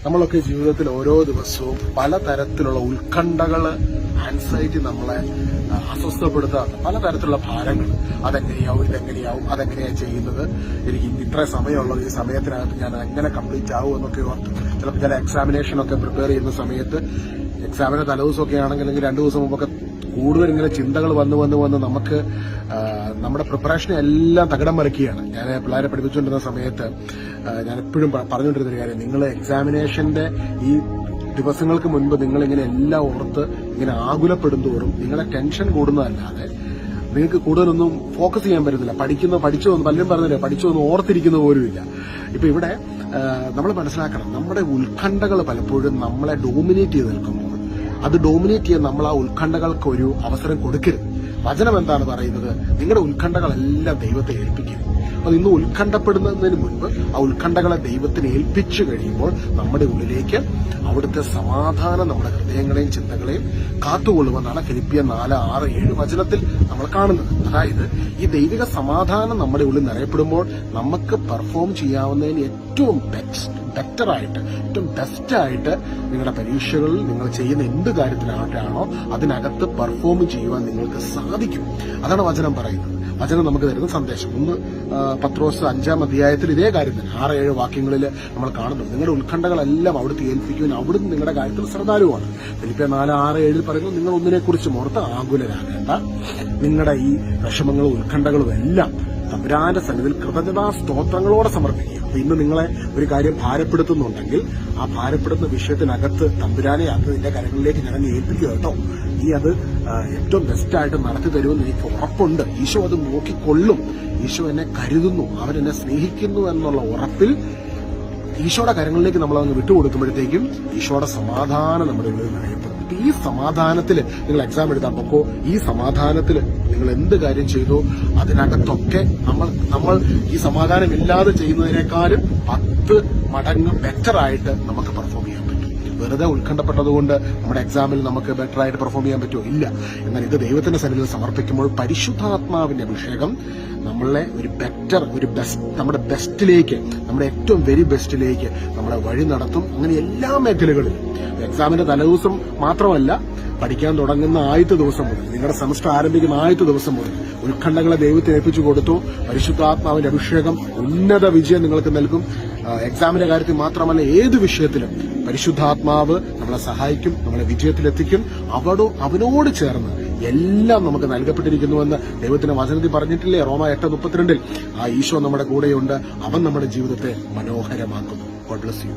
നമ്മളൊക്കെ ജീവിതത്തിൽ ഓരോ ദിവസവും പലതരത്തിലുള്ള ഉത്കണ്ഠകള്, ആൻസൈറ്റി നമ്മളെ അസ്വസ്ഥപ്പെടുത്താറുണ്ട്. പലതരത്തിലുള്ള ഭാരങ്ങൾ. അതെങ്ങനെയാവും, അതെങ്ങനെയാ ചെയ്യുന്നത്, എനിക്ക് ഇത്ര സമയമുള്ളത്, ഈ സമയത്തിനകത്ത് ഞാൻ എങ്ങനെ കംപ്ലീറ്റ് ആവും എന്നൊക്കെ ഓർത്ത് ചിലപ്പോൾ ചില എക്സാമിനേഷനൊക്കെ പ്രിപ്പയർ ചെയ്യുന്ന സമയത്ത് എക്സാമിന് തലേദിവസമൊക്കെ ആണെങ്കിൽ അല്ലെങ്കിൽ 2 ദിവസം മുമ്പൊക്കെ കൂടുതൽ ഇങ്ങനെ ചിന്തകൾ വന്ന് നമുക്ക് നമ്മുടെ പ്രിപ്പറേഷനെ എല്ലാം തകിടം മറിക്കുകയാണ്. ഞാൻ പിള്ളേരെ പഠിപ്പിച്ചുകൊണ്ടിരുന്ന സമയത്ത് ഞാൻ എപ്പോഴും പറഞ്ഞുകൊണ്ടിരുന്നൊരു കാര്യം, നിങ്ങൾ എക്സാമിനേഷന്റെ ഈ ദിവസങ്ങൾക്ക് മുൻപ് നിങ്ങളിങ്ങനെ എല്ലാം ഓർത്ത് ഇങ്ങനെ ആകുലപ്പെടുന്തോറും നിങ്ങളെ ടെൻഷൻ കൂടുന്നതല്ലാതെ നിങ്ങൾക്ക് കൂടുതലൊന്നും ഫോക്കസ് ചെയ്യാൻ പറ്റുന്നില്ല. പഠിച്ചൊന്നും പലരും പറഞ്ഞില്ല, പഠിച്ചൊന്നും ഓർത്തിരിക്കുന്ന പോലുമില്ല. ഇപ്പൊ ഇവിടെ നമ്മൾ മനസ്സിലാക്കണം, നമ്മുടെ ഉത്കണ്ഠകൾ പലപ്പോഴും നമ്മളെ ഡോമിനേറ്റ് ചെയ്ത് നിൽക്കുമ്പോൾ അത് ഡോമിനേറ്റ് ചെയ്യാൻ നമ്മൾ ആ ഉത്കണ്ഠകൾക്ക് ഒരു അവസരം കൊടുക്കരുത്. വചനം എന്താണ് പറയുന്നത്? നിങ്ങളുടെ ഉത്കണ്ഠകളെല്ലാം ദൈവത്തെ ഏൽപ്പിക്കുക. അപ്പൊ ഇന്ന് ഉത്കണ്ഠപ്പെടുന്നതിന് മുൻപ് ആ ഉത്കണ്ഠകളെ ദൈവത്തിന് ഏൽപ്പിച്ചു കഴിയുമ്പോൾ നമ്മുടെ ഉള്ളിലേക്ക് അവിടുത്തെ സമാധാനം നമ്മുടെ ഹൃദയങ്ങളെയും ചിന്തകളെയും കാത്തുകൊള്ളുമെന്നാണ് ഫിലിപ്പിയർ 4:6-7 വചനത്തിൽ നമ്മൾ കാണുന്നത്. അതായത് ഈ ദൈവിക സമാധാനം നമ്മുടെ ഉള്ളിൽ നിറയപ്പെടുമ്പോൾ നമുക്ക് പെർഫോം ചെയ്യാവുന്നതിന് ഏറ്റവും ബെറ്ററായിട്ട്, ഏറ്റവും ബെസ്റ്റായിട്ട് നിങ്ങളുടെ പരീക്ഷകളിൽ നിങ്ങൾ ചെയ്യുന്ന എന്ത് കാര്യത്തിലാണോ അതിനകത്ത് പെർഫോം ചെയ്യുവാൻ നിങ്ങൾക്ക് സാധിക്കും. അതാണ് വചനം പറയുന്നത്. വചനം നമുക്ക് തരുന്ന സന്ദേശം. 1 പത്രോസ് 5-ാം അധ്യായത്തിൽ ഇതേ കാര്യം തന്നെ 6-7 വാക്യങ്ങളിൽ നമ്മൾ കാണുന്നു. നിങ്ങളുടെ ഉത്കണ്ഠകളെല്ലാം അവിടുത്തെ ഏൽപ്പിക്കുവാൻ അവിടുന്ന് നിങ്ങളുടെ കാര്യത്തിൽ ശ്രദ്ധാലുവാണ്. ഫിലിപ്പിയർ 4:6-7 പറയുന്നു, നിങ്ങൾ ഒന്നിനെക്കുറിച്ച് ഓർത്ത് ആകുലരാകേണ്ട, നിങ്ങളുടെ ഈ വിഷമങ്ങളും ഉത്കണ്ഠകളും എല്ലാം തമ്പുരാന്റെ സന്നിധിയിൽ കൃതജ്ഞതാ സ്തോത്രങ്ങളോടെ സമർപ്പിക്കുക. അപ്പൊ ഇന്ന് നിങ്ങളെ ഒരു കാര്യം ഭാരപ്പെടുത്തുന്നുണ്ടെങ്കിൽ ആ ഭാരപ്പെടുത്തുന്ന വിഷയത്തിനകത്ത് തമ്പുരാനെ അത് നിന്റെ കരങ്ങളിലേക്ക് ഞാൻ ഏൽപ്പിക്കുക കേട്ടോ. നീ അത് ഏറ്റവും ബെസ്റ്റായിട്ട് നടത്തി തരുമെന്ന് എനിക്ക് ഉറപ്പുണ്ട്. ഈശോ അത് നോക്കിക്കൊള്ളും. ഈശോ എന്നെ കരുതുന്നു, അവൻ എന്നെ സ്നേഹിക്കുന്നു എന്നുള്ള ഉറപ്പിൽ ഈശോയുടെ കരങ്ങളിലേക്ക് നമ്മൾ അങ്ങ് വിട്ടുകൊടുക്കുമ്പോഴത്തേക്കും ഈശോയുടെ സമാധാനം നമ്മുടെ ഉള്ളിൽ നിറയപ്പെടും. ഈ സമാധാനത്തിൽ നിങ്ങൾ എക്സാം എഴുതാൻ പൊക്കോ, ഈ സമാധാനത്തിൽ നിങ്ങൾ എന്ത് കാര്യം ചെയ്തോ അതിനകത്തൊക്കെ നമ്മൾ ഈ സമാധാനമില്ലാതെ ചെയ്യുന്നതിനേക്കാളും 10 മടങ്ങ് ബെറ്ററായിട്ട് നമുക്ക് പെർഫോം ചെയ്യാൻ പറ്റും. വെറുതെ ഉത്കണ്ഠപ്പെട്ടതുകൊണ്ട് നമ്മുടെ എക്സാമിൽ നമുക്ക് ബെറ്ററായിട്ട് പെർഫോം ചെയ്യാൻ പറ്റുമോ? ഇല്ല. എന്നാൽ ഇത് ദൈവത്തിന്റെ സന്നിധിയിൽ സമർപ്പിക്കുമ്പോൾ പരിശുദ്ധാത്മാവിന്റെ അഭിഷേകം നമ്മളെ നമ്മുടെ ബെസ്റ്റിലേക്ക്, നമ്മുടെ ഏറ്റവും വെരി ബെസ്റ്റിലേക്ക് നമ്മളെ വഴി നടത്തും. അങ്ങനെ എല്ലാ മേഖലകളിലും എക്സാമിന്റെ തലേദിവസം മാത്രമല്ല, പഠിക്കാൻ തുടങ്ങുന്ന ആദ്യത്തെ ദിവസം മുതൽ, നിങ്ങളുടെ സെമസ്റ്റർ ആരംഭിക്കുന്ന ആദ്യത്തെ ദിവസം മുതൽ ഉത്കണ്ഠകളെ ദൈവത്തിന് ഏൽപ്പിച്ചു കൊടുത്തു. പരിശുദ്ധാത്മാവിന്റെ അഭിഷേകം ഉന്നത വിജയം നിങ്ങൾക്ക് നൽകും. എക്സാമിന്റെ കാര്യത്തിൽ മാത്രമല്ല, ഏത് വിഷയത്തിലും പരിശുദ്ധാത്മാവ് നമ്മളെ സഹായിക്കും, നമ്മളെ വിജയത്തിലെത്തിക്കും. അവനോട് ചേർന്ന് എല്ലാം നമുക്ക് നൽകപ്പെട്ടിരിക്കുന്നുവെന്ന് ദൈവത്തിന്റെ വചനത്തിൽ പറഞ്ഞിട്ടില്ലേ? റോമ 8:32 ആ ഈശോ നമ്മുടെ കൂടെയുണ്ട്. അവൻ നമ്മുടെ ജീവിതത്തെ മനോഹരമാക്കുന്നു. God bless you.